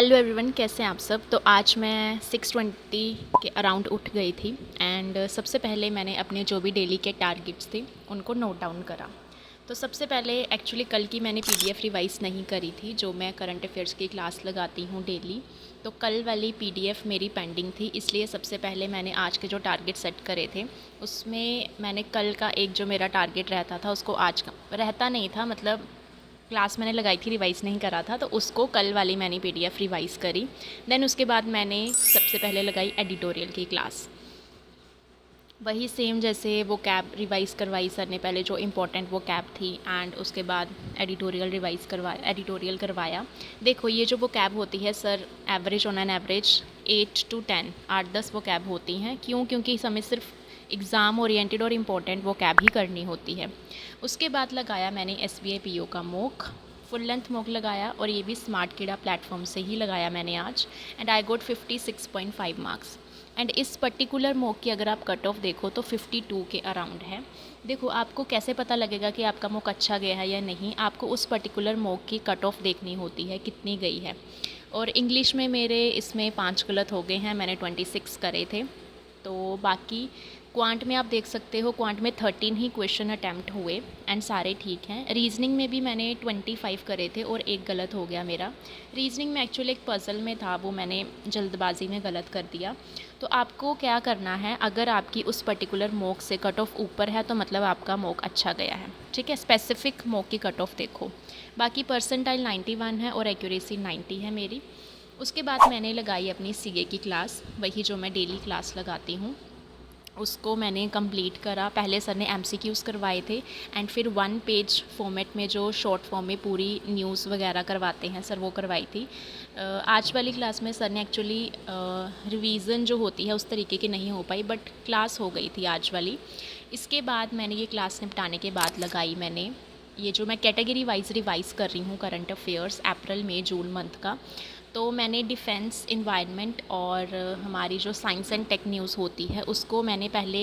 Hello everyone, कैसे हैं आप सब। तो आज मैं 6:20 के अराउंड उठ गई थी एंड सबसे पहले मैंने अपने जो भी डेली के टारगेट्स थे उनको नोट डाउन करा। तो सबसे पहले एक्चुअली कल की मैंने पीडीएफ रिवाइज़ नहीं करी थी, जो मैं करंट अफेयर्स की क्लास लगाती हूँ डेली। तो कल वाली पीडीएफ मेरी पेंडिंग थी, इसलिए सबसे पहले मैंने आज के जो टारगेट सेट करे थे उसमें मैंने कल का एक जो मेरा टारगेट रहता था उसको आज का रहता नहीं था, मतलब क्लास मैंने लगाई थी, रिवाइज़ नहीं करा था, तो उसको कल वाली मैंने पीडीएफ रिवाइज़ करी। देन उसके बाद मैंने सबसे पहले लगाई एडिटोरियल की क्लास। वही सेम जैसे वो कैब रिवाइज़ करवाई सर ने, पहले जो इम्पोर्टेंट वो कैब थी एंड उसके बाद एडिटोरियल करवाया। देखो ये जो वो कैब होती है sir, average on an average 8 to 10 8-10 वो कैब होती हैं। क्यों? क्योंकि हमें सिर्फ एग्ज़ाम ओरिएंटेड और इम्पोर्टेंट वो कैब ही करनी होती है। उसके बाद लगाया मैंने एसबीआई पीओ का मॉक, फुल लेंथ मॉक लगाया, और ये भी स्मार्ट कीड़ा प्लेटफॉर्म से ही लगाया मैंने आज, and I got 56.5 marks. And इस पर्टिकुलर मॉक की अगर आप कट ऑफ देखो तो 52 के अराउंड है। देखो आपको कैसे पता लगेगा कि आपका मॉक अच्छा गया है या नहीं, आपको उस पर्टिकुलर मॉक की कट ऑफ देखनी होती है कितनी गई है। और इंग्लिश में मेरे इसमें 5 गलत हो गए हैं, मैंने 26 करे थे। तो बाकी क्वांट में आप देख सकते हो, क्वांट में 13 ही क्वेश्चन अटैम्प्ट हुए एंड सारे ठीक हैं। रीजनिंग में भी मैंने 25 करे थे और एक गलत हो गया मेरा। रीजनिंग में एक्चुअली एक पज़ल में था, वो मैंने जल्दबाजी में गलत कर दिया। तो आपको क्या करना है, अगर आपकी उस पर्टिकुलर मॉक से कट ऑफ ऊपर है तो मतलब आपका मॉक अच्छा गया है, ठीक है। स्पेसिफिक मॉक की कट ऑफ देखो। बाकी परसेंटाइल 91 है और एक्यूरेसी 90 है मेरी। उसके बाद मैंने लगाई अपनी सीए की क्लास, वही जो मैं डेली क्लास लगाती हूँ, उसको मैंने कंप्लीट करा। पहले सर ने एमसीक्यूज़ करवाए थे एंड फिर 1 पेज फॉर्मेट में जो शॉर्ट फॉर्म में पूरी न्यूज़ वगैरह करवाते हैं सर, वो करवाई थी। आज वाली क्लास में सर ने एक्चुअली रिवीज़न जो होती है उस तरीके की नहीं हो पाई, बट क्लास हो गई थी आज वाली। इसके बाद मैंने ये क्लास निपटाने के बाद लगाई मैंने ये जो मैं कैटेगरी वाइज रिवाइज़ कर रही हूँ करंट अफेयर्स अप्रैल मई जून मंथ का। तो मैंने डिफेंस, इन्वायरमेंट और हमारी जो साइंस एंड टेक न्यूज़ होती है उसको मैंने पहले,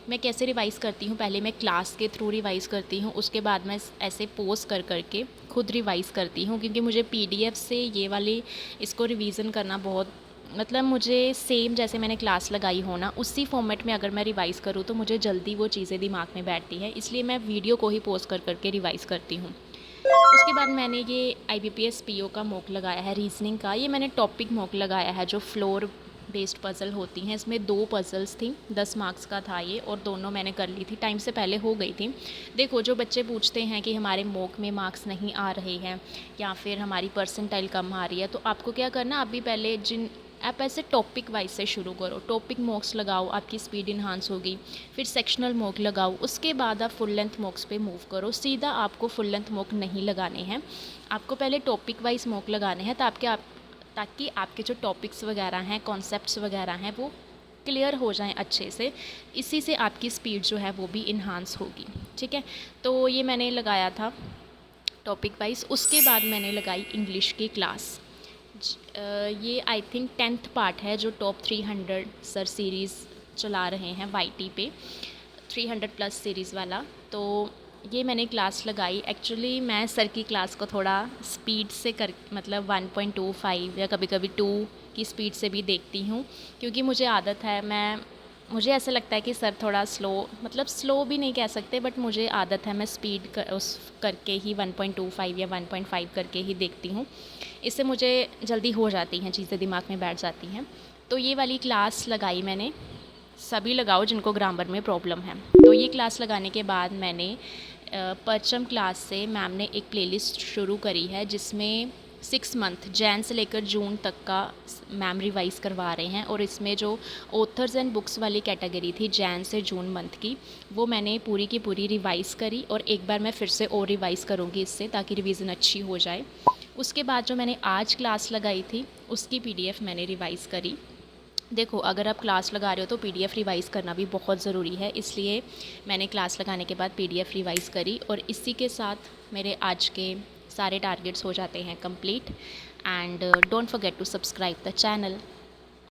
मैं कैसे रिवाइज़ करती हूँ, पहले मैं क्लास के थ्रू रिवाइज़ करती हूँ, उसके बाद मैं ऐसे पोस्ट कर करके खुद रिवाइज़ करती हूँ। क्योंकि मुझे पीडीएफ से ये वाली इसको रिवीज़न करना बहुत, मतलब मुझे सेम जैसे मैंने क्लास लगाई हो ना उसी फॉर्मेट में अगर मैं रिवाइज़ करूँ तो मुझे जल्दी वो चीज़ें दिमाग में बैठती है, इसलिए मैं वीडियो को ही पोस्ट कर करके रिवाइज़ करती हूँ। उसके बाद मैंने ये आईबीपीएस पीओ का मॉक लगाया है रीजनिंग का। ये मैंने टॉपिक मॉक लगाया है जो फ्लोर बेस्ड पज़ल होती हैं। इसमें 2 पज़ल्स थी, 10 मार्क्स का था ये, और दोनों मैंने कर ली थी, टाइम से पहले हो गई थी। देखो जो बच्चे पूछते हैं कि हमारे मॉक में मार्क्स नहीं आ रहे हैं या फिर हमारी परसेंटाइल कम आ रही है, तो आपको क्या करना, आप भी पहले आप ऐसे टॉपिक वाइज से शुरू करो। टॉपिक मॉक्स लगाओ, आपकी स्पीड इन्हांस होगी। फिर सेक्शनल मॉक लगाओ, उसके बाद आप फुल लेंथ मॉक्स पे मूव करो। सीधा आपको फुल लेंथ मॉक नहीं लगाने हैं, आपको पहले टॉपिक वाइज मॉक लगाने हैं, ताकि आपके जो टॉपिक्स वगैरह हैं, कॉन्सेप्ट्स वगैरह हैं, वो क्लियर हो जाएं अच्छे से। इसी से आपकी स्पीड जो है वो भी इन्हांस होगी, ठीक है। तो ये मैंने लगाया था टॉपिक वाइज। उसके बाद मैंने लगाई इंग्लिश की क्लास। ये आई थिंक 10th पार्ट है जो टॉप 300 सर सीरीज़ चला रहे हैं वाईटी पे, 300+ सीरीज़ वाला। तो ये मैंने क्लास लगाई। एक्चुअली मैं सर की क्लास को थोड़ा स्पीड से कर, मतलब 1.25 या कभी कभी 2 की स्पीड से भी देखती हूँ, क्योंकि मुझे आदत है, मुझे ऐसा लगता है कि सर थोड़ा स्लो, मतलब स्लो भी नहीं कह सकते, बट मुझे आदत है मैं स्पीड उस करके ही 1.25 या 1.5 करके ही देखती हूँ। इससे मुझे जल्दी हो जाती हैं चीज़ें, दिमाग में बैठ जाती हैं। तो ये वाली क्लास लगाई मैंने। सभी लगाओ जिनको ग्रामर में प्रॉब्लम है। तो ये क्लास लगाने के बाद मैंने परचम क्लास से मैम ने एक प्लेलिस्ट शुरू करी है जिसमें 6 मंथ जैन से लेकर जून तक का मैम रिवाइज़ करवा रहे हैं। और इसमें जो ऑथर्स एंड बुक्स वाली कैटेगरी थी जैन से जून मंथ की, वो मैंने पूरी की पूरी रिवाइज़ करी, और एक बार मैं फिर से और रिवाइज़ करूँगी इससे, ताकि रिवीजन अच्छी हो जाए। उसके बाद जो मैंने आज क्लास लगाई थी उसकी पीडीएफ मैंने रिवाइज़ करी। देखो अगर आप क्लास लगा रहे हो तो पीडीएफ रिवाइज़ करना भी बहुत ज़रूरी है, इसलिए मैंने क्लास लगाने के बाद पीडीएफ रिवाइज़ करी, और इसी के साथ मेरे आज के सारे टारगेट्स हो जाते हैं complete. And don't forget to subscribe the channel.